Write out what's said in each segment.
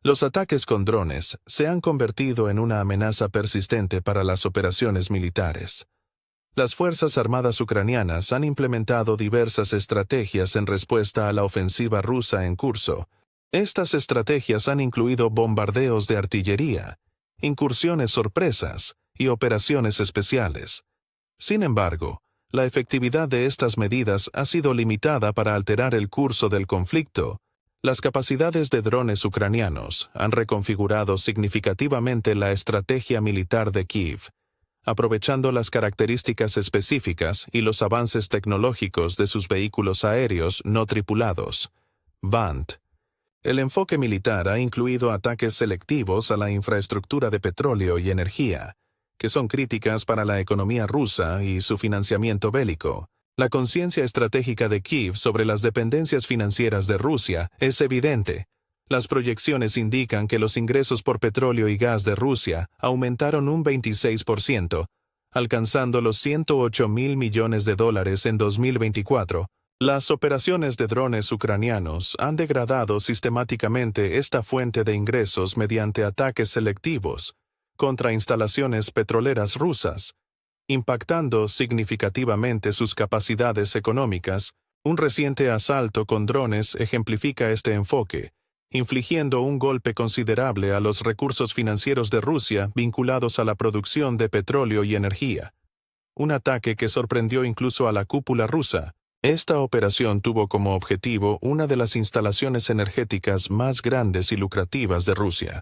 Los ataques con drones se han convertido en una amenaza persistente para las operaciones militares. Las Fuerzas Armadas ucranianas han implementado diversas estrategias en respuesta a la ofensiva rusa en curso. Estas estrategias han incluido bombardeos de artillería, incursiones sorpresas y operaciones especiales. Sin embargo, la efectividad de estas medidas ha sido limitada para alterar el curso del conflicto. Las capacidades de drones ucranianos han reconfigurado significativamente la estrategia militar de Kiev, aprovechando las características específicas y los avances tecnológicos de sus vehículos aéreos no tripulados, VANT. El enfoque militar ha incluido ataques selectivos a la infraestructura de petróleo y energía, que son críticas para la economía rusa y su financiamiento bélico. La conciencia estratégica de Kiev sobre las dependencias financieras de Rusia es evidente. Las proyecciones indican que los ingresos por petróleo y gas de Rusia aumentaron un 26%, alcanzando los $108.000 millones en 2024. Las operaciones de drones ucranianos han degradado sistemáticamente esta fuente de ingresos mediante ataques selectivos contra instalaciones petroleras rusas, impactando significativamente sus capacidades económicas. Un reciente asalto con drones ejemplifica este enfoque, infligiendo un golpe considerable a los recursos financieros de Rusia vinculados a la producción de petróleo y energía. Un ataque que sorprendió incluso a la cúpula rusa. Esta operación tuvo como objetivo una de las instalaciones energéticas más grandes y lucrativas de Rusia,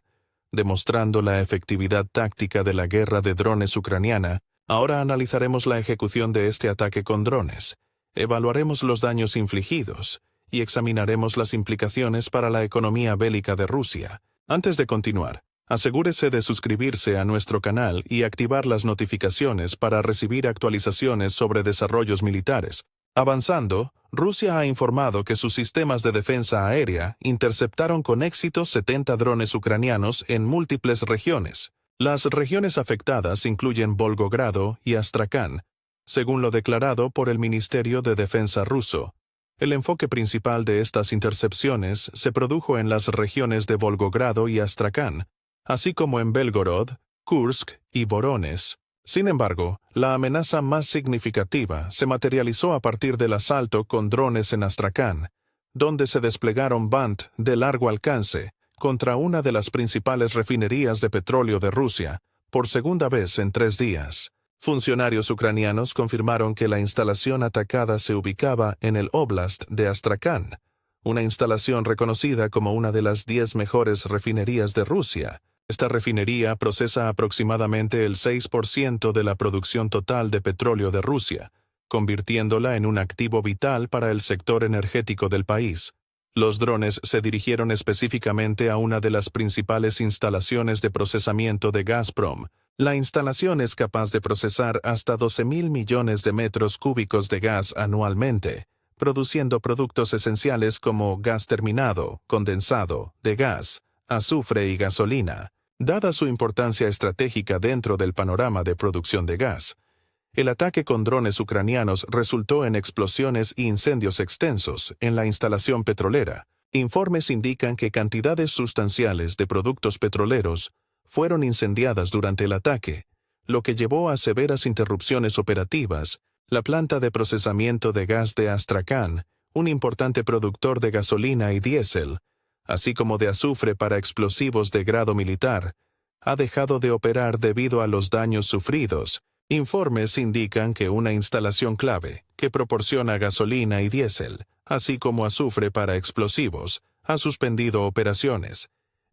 demostrando la efectividad táctica de la guerra de drones ucraniana. Ahora analizaremos la ejecución de este ataque con drones, evaluaremos los daños infligidos y examinaremos las implicaciones para la economía bélica de Rusia. Antes de continuar, asegúrese de suscribirse a nuestro canal y activar las notificaciones para recibir actualizaciones sobre desarrollos militares. Avanzando, Rusia ha informado que sus sistemas de defensa aérea interceptaron con éxito 70 drones ucranianos en múltiples regiones. Las regiones afectadas incluyen Volgogrado y Astrakán, según lo declarado por el Ministerio de Defensa ruso. El enfoque principal de estas intercepciones se produjo en las regiones de Volgogrado y Astrakán, así como en Belgorod, Kursk y Voronezh. Sin embargo, la amenaza más significativa se materializó a partir del asalto con drones en Astrakán, donde se desplegaron VANT de largo alcance contra una de las principales refinerías de petróleo de Rusia, por segunda vez en 3 días. Funcionarios ucranianos confirmaron que la instalación atacada se ubicaba en el Oblast de Astrakán, una instalación reconocida como una de las 10 mejores refinerías de Rusia. Esta refinería procesa aproximadamente el 6% de la producción total de petróleo de Rusia, convirtiéndola en un activo vital para el sector energético del país. Los drones se dirigieron específicamente a una de las principales instalaciones de procesamiento de Gazprom. La instalación es capaz de procesar hasta 12.000 millones de metros cúbicos de gas anualmente, produciendo productos esenciales como gas terminado, condensado, de gas, azufre y gasolina. Dada su importancia estratégica dentro del panorama de producción de gas, el ataque con drones ucranianos resultó en explosiones e incendios extensos en la instalación petrolera. Informes indican que cantidades sustanciales de productos petroleros fueron incendiadas durante el ataque, lo que llevó a severas interrupciones operativas. La planta de procesamiento de gas de Astrakán, un importante productor de gasolina y diésel, así como de azufre para explosivos de grado militar, ha dejado de operar debido a los daños sufridos. Informes indican que una instalación clave, que proporciona gasolina y diésel, así como azufre para explosivos, ha suspendido operaciones.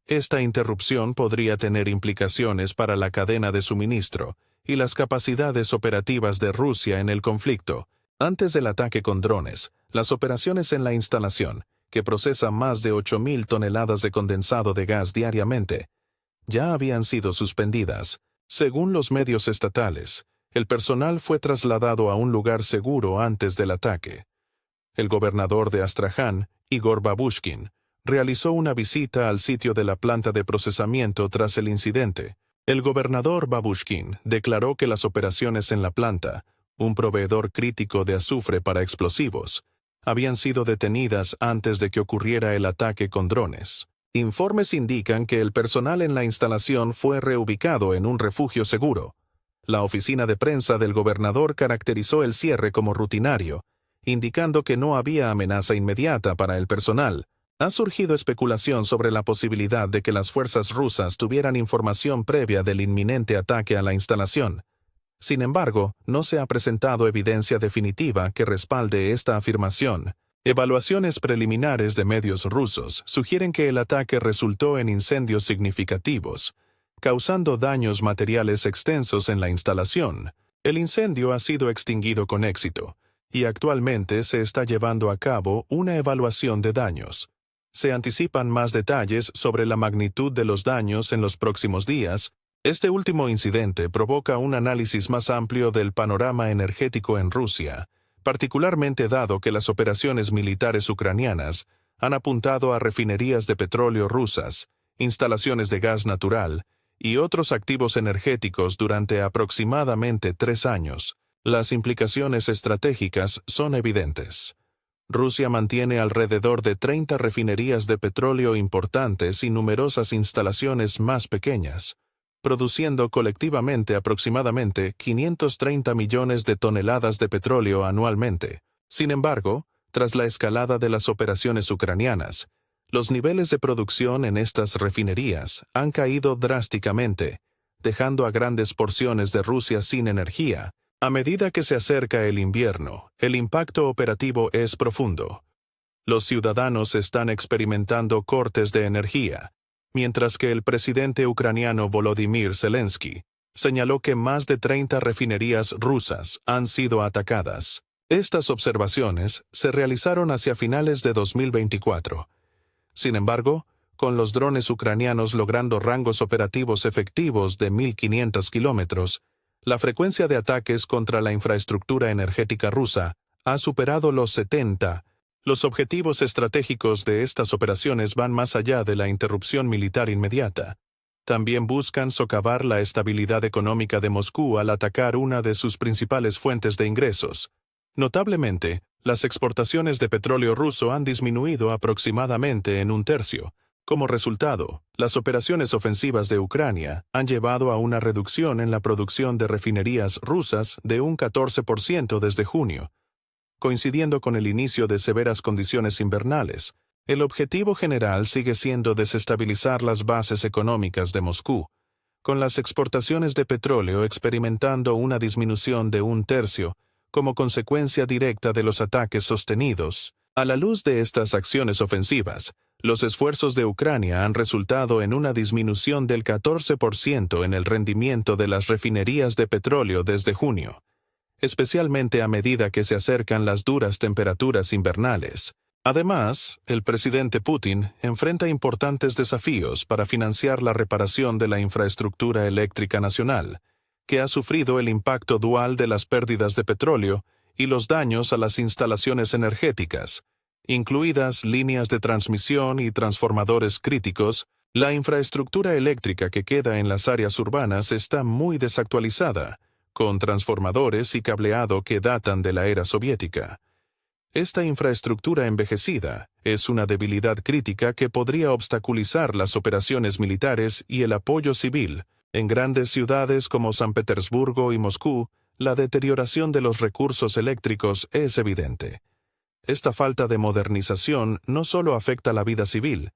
Esta interrupción podría tener implicaciones para la cadena de suministro y las capacidades operativas de Rusia en el conflicto. Antes del ataque con drones, las operaciones en la instalación, que procesa más de 8.000 toneladas de condensado de gas diariamente, ya habían sido suspendidas. Según los medios estatales, el personal fue trasladado a un lugar seguro antes del ataque. El gobernador de Astraján, Igor Babushkin, realizó una visita al sitio de la planta de procesamiento tras el incidente. El gobernador Babushkin declaró que las operaciones en la planta, un proveedor crítico de azufre para explosivos, habían sido detenidas antes de que ocurriera el ataque con drones. Informes indican que el personal en la instalación fue reubicado en un refugio seguro. La oficina de prensa del gobernador caracterizó el cierre como rutinario, indicando que no había amenaza inmediata para el personal. Ha surgido especulación sobre la posibilidad de que las fuerzas rusas tuvieran información previa del inminente ataque a la instalación. Sin embargo, no se ha presentado evidencia definitiva que respalde esta afirmación. Evaluaciones preliminares de medios rusos sugieren que el ataque resultó en incendios significativos, causando daños materiales extensos en la instalación. El incendio ha sido extinguido con éxito, y actualmente se está llevando a cabo una evaluación de daños. Se anticipan más detalles sobre la magnitud de los daños en los próximos días. Este último incidente provoca un análisis más amplio del panorama energético en Rusia, particularmente dado que las operaciones militares ucranianas han apuntado a refinerías de petróleo rusas, instalaciones de gas natural y otros activos energéticos durante aproximadamente 3 años. Las implicaciones estratégicas son evidentes. Rusia mantiene alrededor de 30 refinerías de petróleo importantes y numerosas instalaciones más pequeñas, produciendo colectivamente aproximadamente 530 millones de toneladas de petróleo anualmente. Sin embargo, tras la escalada de las operaciones ucranianas, los niveles de producción en estas refinerías han caído drásticamente, dejando a grandes porciones de Rusia sin energía. A medida que se acerca el invierno, el impacto operativo es profundo. Los ciudadanos están experimentando cortes de energía, mientras que el presidente ucraniano Volodymyr Zelensky señaló que más de 30 refinerías rusas han sido atacadas. Estas observaciones se realizaron hacia finales de 2024. Sin embargo, con los drones ucranianos logrando rangos operativos efectivos de 1.500 kilómetros, la frecuencia de ataques contra la infraestructura energética rusa ha superado los 70. Los objetivos estratégicos de estas operaciones van más allá de la interrupción militar inmediata. También buscan socavar la estabilidad económica de Moscú al atacar una de sus principales fuentes de ingresos. Notablemente, las exportaciones de petróleo ruso han disminuido aproximadamente en un tercio. Como resultado, las operaciones ofensivas de Ucrania han llevado a una reducción en la producción de refinerías rusas de un 14% desde junio. Coincidiendo con el inicio de severas condiciones invernales, el objetivo general sigue siendo desestabilizar las bases económicas de Moscú, con las exportaciones de petróleo experimentando una disminución de un tercio como consecuencia directa de los ataques sostenidos. A la luz de estas acciones ofensivas, los esfuerzos de Ucrania han resultado en una disminución del 14% en el rendimiento de las refinerías de petróleo desde junio, especialmente a medida que se acercan las duras temperaturas invernales. Además, el presidente Putin enfrenta importantes desafíos para financiar la reparación de la infraestructura eléctrica nacional, que ha sufrido el impacto dual de las pérdidas de petróleo y los daños a las instalaciones energéticas, incluidas líneas de transmisión y transformadores críticos. La infraestructura eléctrica que queda en las áreas urbanas está muy desactualizada, con transformadores y cableado que datan de la era soviética. Esta infraestructura envejecida es una debilidad crítica que podría obstaculizar las operaciones militares y el apoyo civil. En grandes ciudades como San Petersburgo y Moscú, la deterioración de los recursos eléctricos es evidente. Esta falta de modernización no solo afecta la vida civil,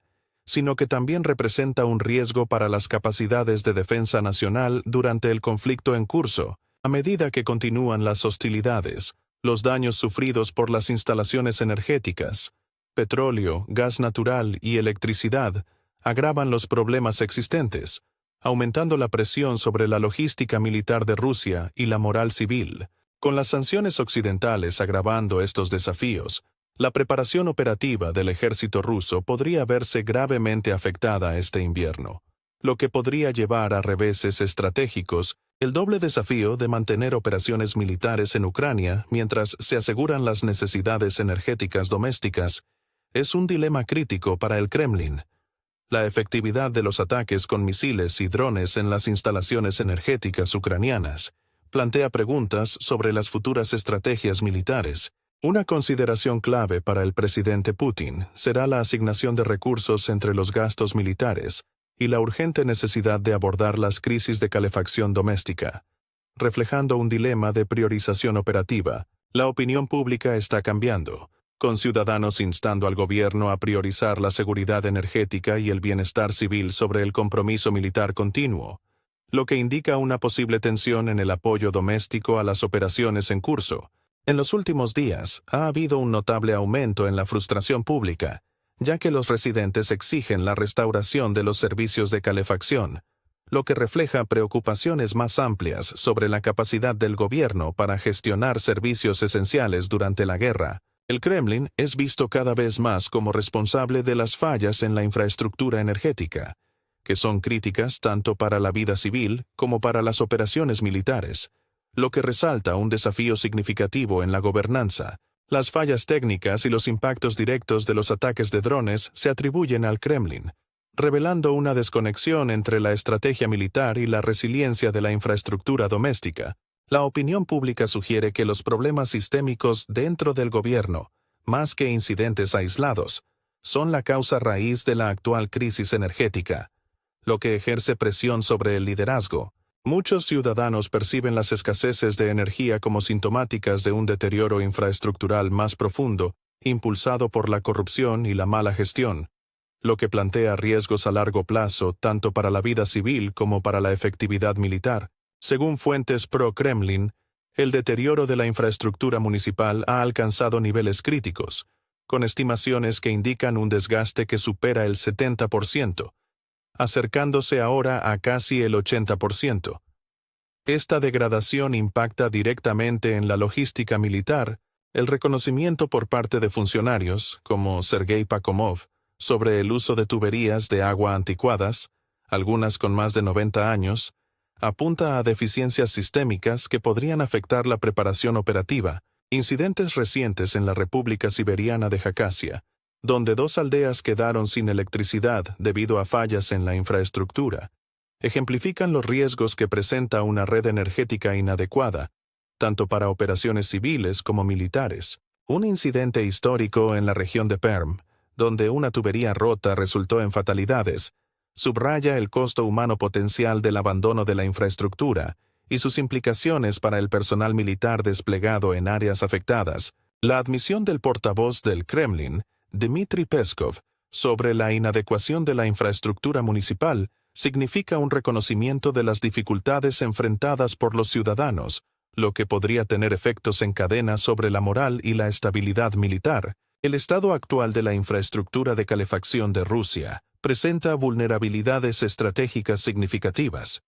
sino que también representa un riesgo para las capacidades de defensa nacional durante el conflicto en curso. A medida que continúan las hostilidades, los daños sufridos por las instalaciones energéticas, petróleo, gas natural y electricidad agravan los problemas existentes, aumentando la presión sobre la logística militar de Rusia y la moral civil. Con las sanciones occidentales agravando estos desafíos, la preparación operativa del ejército ruso podría verse gravemente afectada este invierno, lo que podría llevar a reveses estratégicos. El doble desafío de mantener operaciones militares en Ucrania mientras se aseguran las necesidades energéticas domésticas es un dilema crítico para el Kremlin. La efectividad de los ataques con misiles y drones en las instalaciones energéticas ucranianas plantea preguntas sobre las futuras estrategias militares, Una consideración clave para el presidente Putin será la asignación de recursos entre los gastos militares y la urgente necesidad de abordar las crisis de calefacción doméstica. Reflejando un dilema de priorización operativa, la opinión pública está cambiando, con ciudadanos instando al gobierno a priorizar la seguridad energética y el bienestar civil sobre el compromiso militar continuo, lo que indica una posible tensión en el apoyo doméstico a las operaciones en curso. En los últimos días, ha habido un notable aumento en la frustración pública, ya que los residentes exigen la restauración de los servicios de calefacción, lo que refleja preocupaciones más amplias sobre la capacidad del gobierno para gestionar servicios esenciales durante la guerra. El Kremlin es visto cada vez más como responsable de las fallas en la infraestructura energética, que son críticas tanto para la vida civil como para las operaciones militares, lo que resalta un desafío significativo en la gobernanza. Las fallas técnicas y los impactos directos de los ataques de drones se atribuyen al Kremlin, revelando una desconexión entre la estrategia militar y la resiliencia de la infraestructura doméstica. La opinión pública sugiere que los problemas sistémicos dentro del gobierno, más que incidentes aislados, son la causa raíz de la actual crisis energética, lo que ejerce presión sobre el liderazgo. Muchos ciudadanos perciben las escaseces de energía como sintomáticas de un deterioro infraestructural más profundo, impulsado por la corrupción y la mala gestión, lo que plantea riesgos a largo plazo tanto para la vida civil como para la efectividad militar. Según fuentes pro-Kremlin, el deterioro de la infraestructura municipal ha alcanzado niveles críticos, con estimaciones que indican un desgaste que supera el 70%, acercándose ahora a casi el 80%. Esta degradación impacta directamente en la logística militar. El reconocimiento por parte de funcionarios, como Sergei Pakomov, sobre el uso de tuberías de agua anticuadas, algunas con más de 90 años, apunta a deficiencias sistémicas que podrían afectar la preparación operativa. Incidentes recientes en la República Siberiana de Jacasia, donde 2 aldeas quedaron sin electricidad debido a fallas en la infraestructura, ejemplifican los riesgos que presenta una red energética inadecuada, tanto para operaciones civiles como militares. Un incidente histórico en la región de Perm, donde una tubería rota resultó en fatalidades, subraya el costo humano potencial del abandono de la infraestructura y sus implicaciones para el personal militar desplegado en áreas afectadas. La admisión del portavoz del Kremlin, Dmitry Peskov, sobre la inadecuación de la infraestructura municipal significa un reconocimiento de las dificultades enfrentadas por los ciudadanos, lo que podría tener efectos en cadena sobre la moral y la estabilidad militar. El estado actual de la infraestructura de calefacción de Rusia presenta vulnerabilidades estratégicas significativas.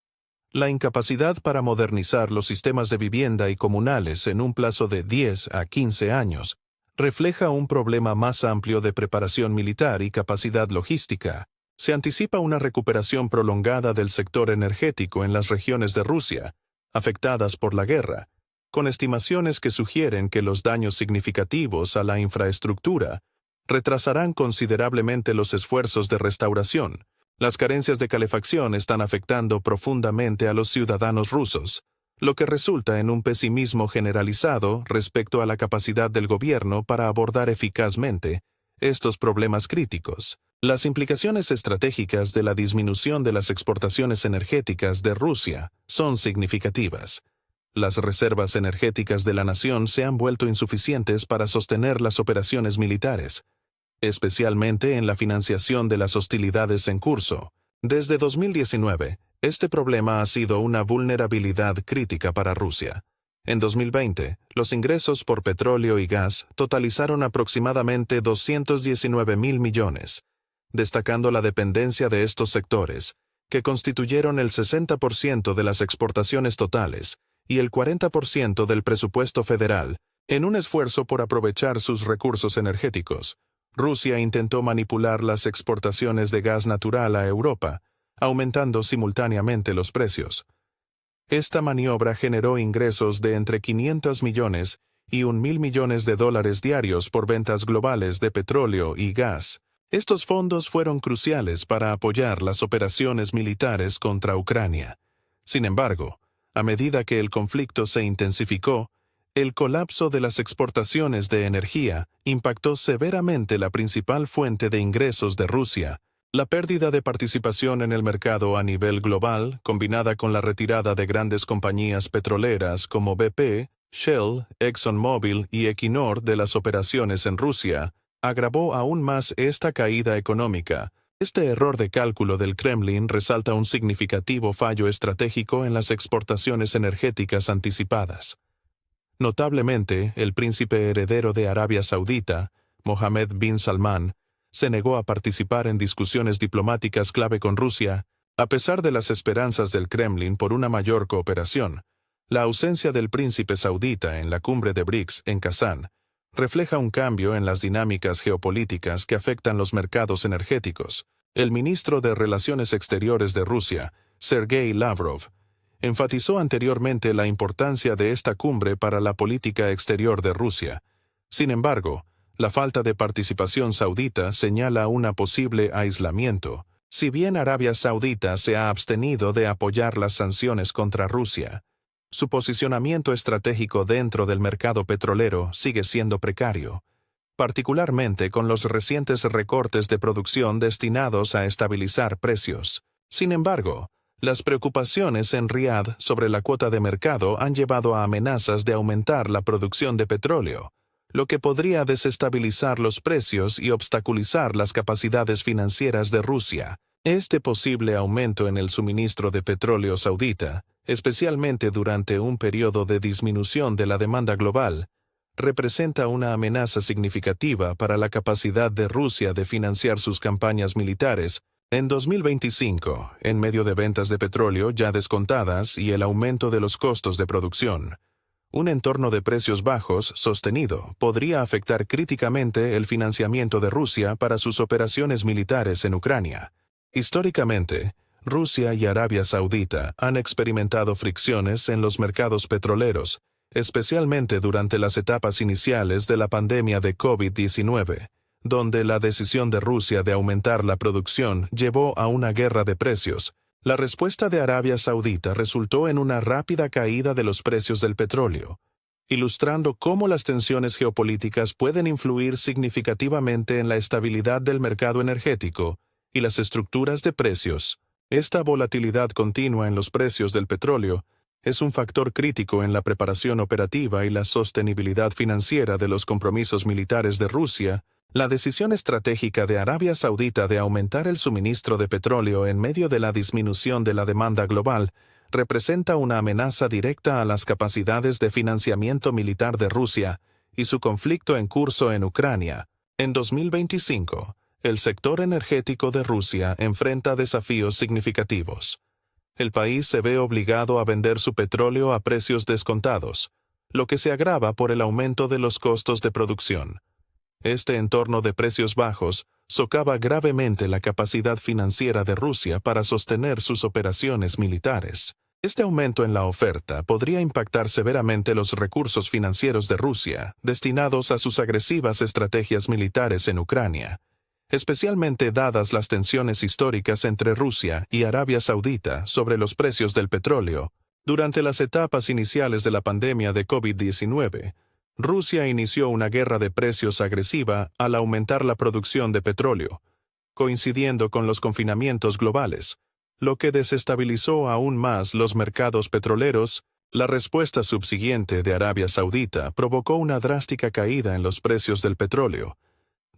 La incapacidad para modernizar los sistemas de vivienda y comunales en un plazo de 10 a 15 años refleja un problema más amplio de preparación militar y capacidad logística. Se anticipa una recuperación prolongada del sector energético en las regiones de Rusia, afectadas por la guerra, con estimaciones que sugieren que los daños significativos a la infraestructura retrasarán considerablemente los esfuerzos de restauración. Las carencias de calefacción están afectando profundamente a los ciudadanos rusos, lo que resulta en un pesimismo generalizado respecto a la capacidad del gobierno para abordar eficazmente estos problemas críticos. Las implicaciones estratégicas de la disminución de las exportaciones energéticas de Rusia son significativas. Las reservas energéticas de la nación se han vuelto insuficientes para sostener las operaciones militares, especialmente en la financiación de las hostilidades en curso. Desde 2019, este problema ha sido una vulnerabilidad crítica para Rusia. En 2020, los ingresos por petróleo y gas totalizaron aproximadamente 219.000 millones, destacando la dependencia de estos sectores, que constituyeron el 60% de las exportaciones totales y el 40% del presupuesto federal. En un esfuerzo por aprovechar sus recursos energéticos, Rusia intentó manipular las exportaciones de gas natural a Europa, aumentando simultáneamente los precios. Esta maniobra generó ingresos de entre 500 millones y 1.000 millones de dólares diarios por ventas globales de petróleo y gas. Estos fondos fueron cruciales para apoyar las operaciones militares contra Ucrania. Sin embargo, a medida que el conflicto se intensificó, El colapso de las exportaciones de energía impactó severamente la principal fuente de ingresos de Rusia. La pérdida de participación en el mercado a nivel global, combinada con la retirada de grandes compañías petroleras como BP, Shell, ExxonMobil y Equinor de las operaciones en Rusia, agravó aún más esta caída económica. Este error de cálculo del Kremlin resalta un significativo fallo estratégico en las exportaciones energéticas anticipadas. Notablemente, el príncipe heredero de Arabia Saudita, Mohammed bin Salman, se negó a participar en discusiones diplomáticas clave con Rusia, a pesar de las esperanzas del Kremlin por una mayor cooperación. La ausencia del príncipe saudita en la cumbre de BRICS en Kazán refleja un cambio en las dinámicas geopolíticas que afectan los mercados energéticos. El ministro de Relaciones Exteriores de Rusia, Sergei Lavrov, enfatizó anteriormente la importancia de esta cumbre para la política exterior de Rusia. Sin embargo, la falta de participación saudita señala un posible aislamiento. Si bien Arabia Saudita se ha abstenido de apoyar las sanciones contra Rusia, su posicionamiento estratégico dentro del mercado petrolero sigue siendo precario, particularmente con los recientes recortes de producción destinados a estabilizar precios. Sin embargo, las preocupaciones en Riad sobre la cuota de mercado han llevado a amenazas de aumentar la producción de petróleo, lo que podría desestabilizar los precios y obstaculizar las capacidades financieras de Rusia. Este posible aumento en el suministro de petróleo saudita, especialmente durante un periodo de disminución de la demanda global, representa una amenaza significativa para la capacidad de Rusia de financiar sus campañas militares. En 2025, en medio de ventas de petróleo ya descontadas y el aumento de los costos de producción, un entorno de precios bajos sostenido podría afectar críticamente el financiamiento de Rusia para sus operaciones militares en Ucrania. Históricamente, Rusia y Arabia Saudita han experimentado fricciones en los mercados petroleros, especialmente durante las etapas iniciales de la pandemia de COVID-19. Donde la decisión de Rusia de aumentar la producción llevó a una guerra de precios. La respuesta de Arabia Saudita resultó en una rápida caída de los precios del petróleo, ilustrando cómo las tensiones geopolíticas pueden influir significativamente en la estabilidad del mercado energético y las estructuras de precios. Esta volatilidad continua en los precios del petróleo es un factor crítico en la preparación operativa y la sostenibilidad financiera de los compromisos militares de Rusia. La decisión estratégica de Arabia Saudita de aumentar el suministro de petróleo en medio de la disminución de la demanda global representa una amenaza directa a las capacidades de financiamiento militar de Rusia y su conflicto en curso en Ucrania. En 2025, el sector energético de Rusia enfrenta desafíos significativos. El país se ve obligado a vender su petróleo a precios descontados, lo que se agrava por el aumento de los costos de producción. Este entorno de precios bajos socava gravemente la capacidad financiera de Rusia para sostener sus operaciones militares. Este aumento en la oferta podría impactar severamente los recursos financieros de Rusia destinados a sus agresivas estrategias militares en Ucrania, especialmente dadas las tensiones históricas entre Rusia y Arabia Saudita sobre los precios del petróleo. Durante las etapas iniciales de la pandemia de COVID-19, Rusia inició una guerra de precios agresiva al aumentar la producción de petróleo, coincidiendo con los confinamientos globales, lo que desestabilizó aún más los mercados petroleros. La respuesta subsiguiente de Arabia Saudita provocó una drástica caída en los precios del petróleo,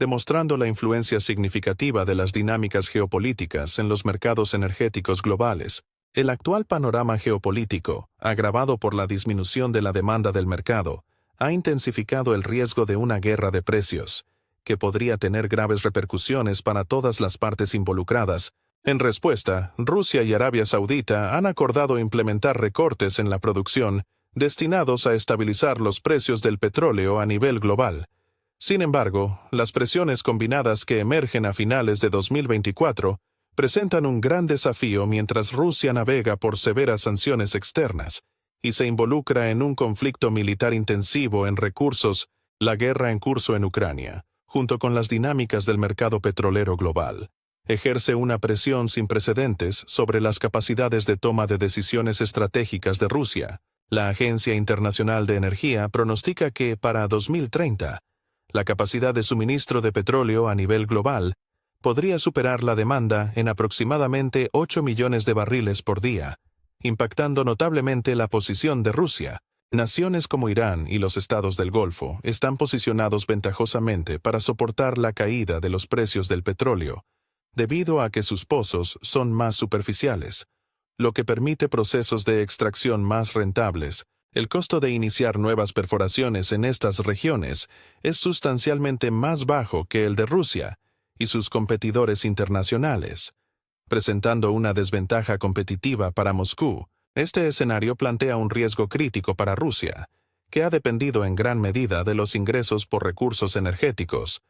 demostrando la influencia significativa de las dinámicas geopolíticas en los mercados energéticos globales. El actual panorama geopolítico, agravado por la disminución de la demanda del mercado, ha intensificado el riesgo de una guerra de precios, que podría tener graves repercusiones para todas las partes involucradas. En respuesta, Rusia y Arabia Saudita han acordado implementar recortes en la producción, destinados a estabilizar los precios del petróleo a nivel global. Sin embargo, las presiones combinadas que emergen a finales de 2024 presentan un gran desafío mientras Rusia navega por severas sanciones externas y se involucra en un conflicto militar intensivo en recursos. La guerra en curso en Ucrania, junto con las dinámicas del mercado petrolero global, ejerce una presión sin precedentes sobre las capacidades de toma de decisiones estratégicas de Rusia. La Agencia Internacional de Energía pronostica que para 2030, la capacidad de suministro de petróleo a nivel global podría superar la demanda en aproximadamente 8 millones de barriles por día, impactando notablemente la posición de Rusia. Naciones como Irán y los estados del Golfo están posicionados ventajosamente para soportar la caída de los precios del petróleo, debido a que sus pozos son más superficiales, lo que permite procesos de extracción más rentables. El costo de iniciar nuevas perforaciones en estas regiones es sustancialmente más bajo que el de Rusia y sus competidores internacionales, presentando una desventaja competitiva para Moscú. Este escenario plantea un riesgo crítico para Rusia, que ha dependido en gran medida de los ingresos por recursos energéticos,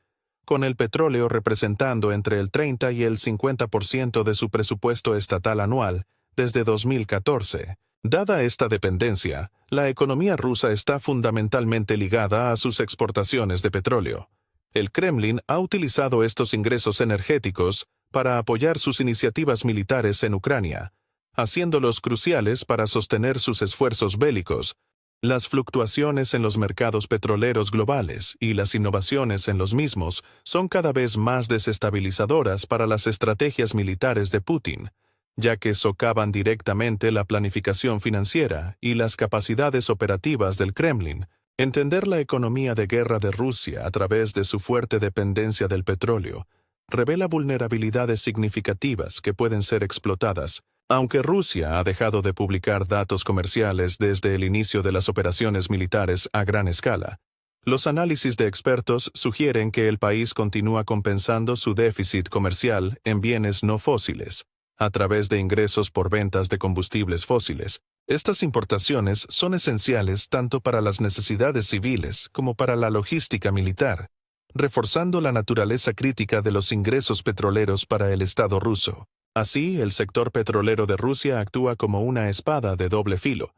con el petróleo representando entre el 30 y el 50% de su presupuesto estatal anual desde 2014. Dada esta dependencia, la economía rusa está fundamentalmente ligada a sus exportaciones de petróleo. El Kremlin ha utilizado estos ingresos energéticos para apoyar sus iniciativas militares en Ucrania, haciéndolos cruciales para sostener sus esfuerzos bélicos. Las fluctuaciones en los mercados petroleros globales y las innovaciones en los mismos son cada vez más desestabilizadoras para las estrategias militares de Putin, ya que socavan directamente la planificación financiera y las capacidades operativas del Kremlin. Entender la economía de guerra de Rusia a través de su fuerte dependencia del petróleo revela vulnerabilidades significativas que pueden ser explotadas. Aunque Rusia ha dejado de publicar datos comerciales desde el inicio de las operaciones militares a gran escala, los análisis de expertos sugieren que el país continúa compensando su déficit comercial en bienes no fósiles, a través de ingresos por ventas de combustibles fósiles. Estas importaciones son esenciales tanto para las necesidades civiles como para la logística militar, reforzando la naturaleza crítica de los ingresos petroleros para el Estado ruso. Así, el sector petrolero de Rusia actúa como una espada de doble filo,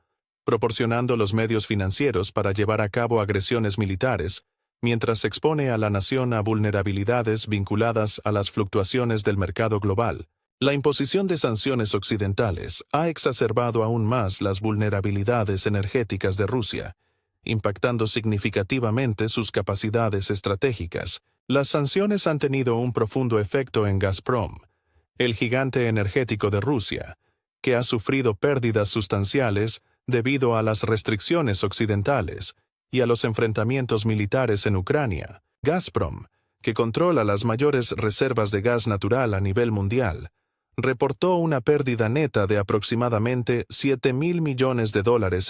proporcionando los medios financieros para llevar a cabo agresiones militares, mientras expone a la nación a vulnerabilidades vinculadas a las fluctuaciones del mercado global. La imposición de sanciones occidentales ha exacerbado aún más las vulnerabilidades energéticas de Rusia, impactando significativamente sus capacidades estratégicas. Las sanciones han tenido un profundo efecto en Gazprom, el gigante energético de Rusia, que ha sufrido pérdidas sustanciales debido a las restricciones occidentales y a los enfrentamientos militares en Ucrania. Gazprom, que controla las mayores reservas de gas natural a nivel mundial, reportó una pérdida neta de aproximadamente $7.000 millones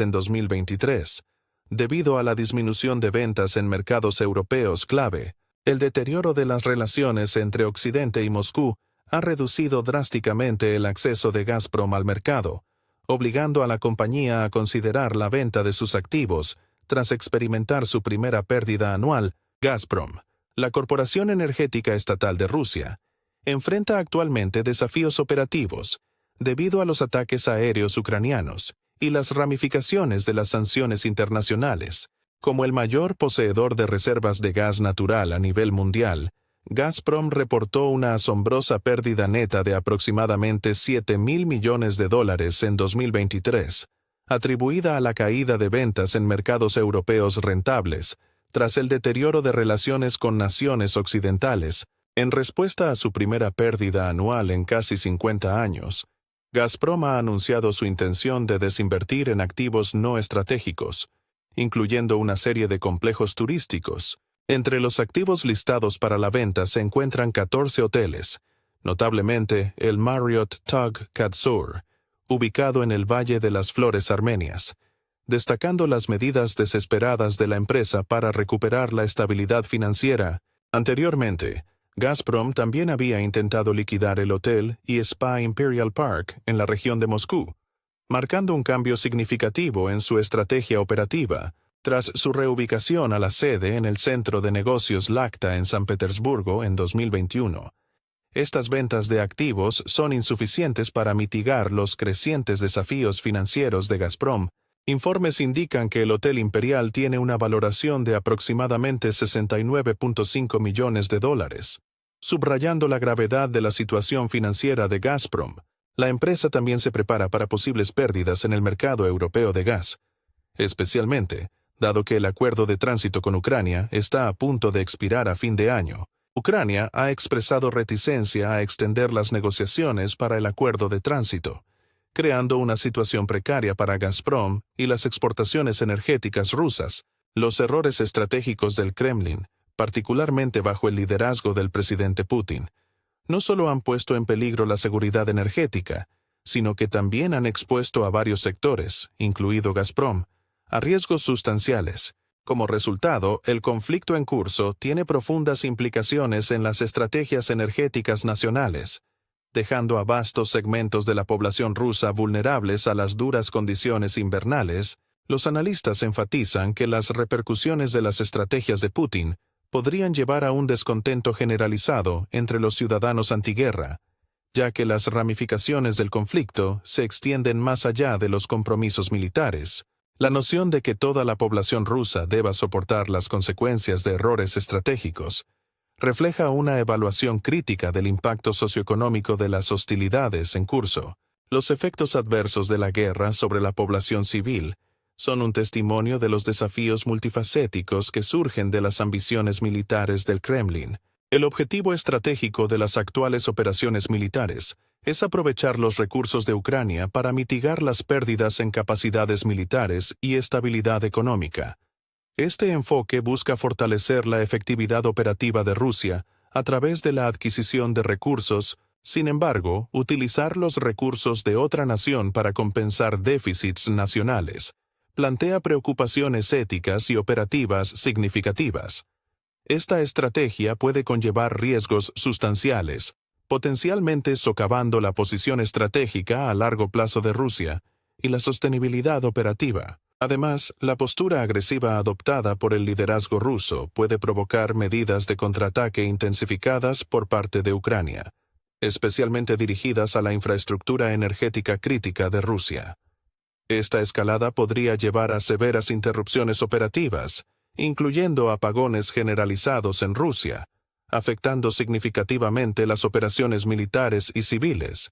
en 2023, debido a la disminución de ventas en mercados europeos clave. El deterioro de las relaciones entre Occidente y Moscú ha reducido drásticamente el acceso de Gazprom al mercado, obligando a la compañía a considerar la venta de sus activos tras experimentar su primera pérdida anual. Gazprom, la corporación energética estatal de Rusia, enfrenta actualmente desafíos operativos debido a los ataques aéreos ucranianos y las ramificaciones de las sanciones internacionales. Como el mayor poseedor de reservas de gas natural a nivel mundial, Gazprom reportó una asombrosa pérdida neta de aproximadamente $7.000 millones en 2023, atribuida a la caída de ventas en mercados europeos rentables, tras el deterioro de relaciones con naciones occidentales. En respuesta a su primera pérdida anual en casi 50 años, Gazprom ha anunciado su intención de desinvertir en activos no estratégicos, incluyendo una serie de complejos turísticos. Entre los activos listados para la venta se encuentran 14 hoteles, notablemente el Marriott Tag Katsur, ubicado en el Valle de las Flores Armenias, destacando las medidas desesperadas de la empresa para recuperar la estabilidad financiera. Anteriormente, Gazprom también había intentado liquidar el hotel y spa Imperial Park en la región de Moscú, marcando un cambio significativo en su estrategia operativa, tras su reubicación a la sede en el Centro de Negocios Lacta en San Petersburgo en 2021. Estas ventas de activos son insuficientes para mitigar los crecientes desafíos financieros de Gazprom. Informes indican que el Hotel Imperial tiene una valoración de aproximadamente $69.5 millones. Subrayando la gravedad de la situación financiera de Gazprom, la empresa también se prepara para posibles pérdidas en el mercado europeo de gas. especialmente, dado que el acuerdo de tránsito con Ucrania está a punto de expirar a fin de año. Ucrania ha expresado reticencia a extender las negociaciones para el acuerdo de tránsito, creando una situación precaria para Gazprom y las exportaciones energéticas rusas. Los errores estratégicos del Kremlin, particularmente bajo el liderazgo del presidente Putin, no solo han puesto en peligro la seguridad energética, sino que también han expuesto a varios sectores, incluido Gazprom, a riesgos sustanciales. Como resultado, el conflicto en curso tiene profundas implicaciones en las estrategias energéticas nacionales, dejando a vastos segmentos de la población rusa vulnerables a las duras condiciones invernales. Los analistas enfatizan que las repercusiones de las estrategias de Putin podrían llevar a un descontento generalizado entre los ciudadanos antiguerra, ya que las ramificaciones del conflicto se extienden más allá de los compromisos militares. La noción de que toda la población rusa deba soportar las consecuencias de errores estratégicos refleja una evaluación crítica del impacto socioeconómico de las hostilidades en curso. Los efectos adversos de la guerra sobre la población civil son un testimonio de los desafíos multifacéticos que surgen de las ambiciones militares del Kremlin. El objetivo estratégico de las actuales operaciones militares es aprovechar los recursos de Ucrania para mitigar las pérdidas en capacidades militares y estabilidad económica. Este enfoque busca fortalecer la efectividad operativa de Rusia a través de la adquisición de recursos. Sin embargo, utilizar los recursos de otra nación para compensar déficits nacionales plantea preocupaciones éticas y operativas significativas. Esta estrategia puede conllevar riesgos sustanciales, potencialmente socavando la posición estratégica a largo plazo de Rusia y la sostenibilidad operativa. Además, la postura agresiva adoptada por el liderazgo ruso puede provocar medidas de contraataque intensificadas por parte de Ucrania, especialmente dirigidas a la infraestructura energética crítica de Rusia. Esta escalada podría llevar a severas interrupciones operativas, incluyendo apagones generalizados en Rusia, afectando significativamente las operaciones militares y civiles.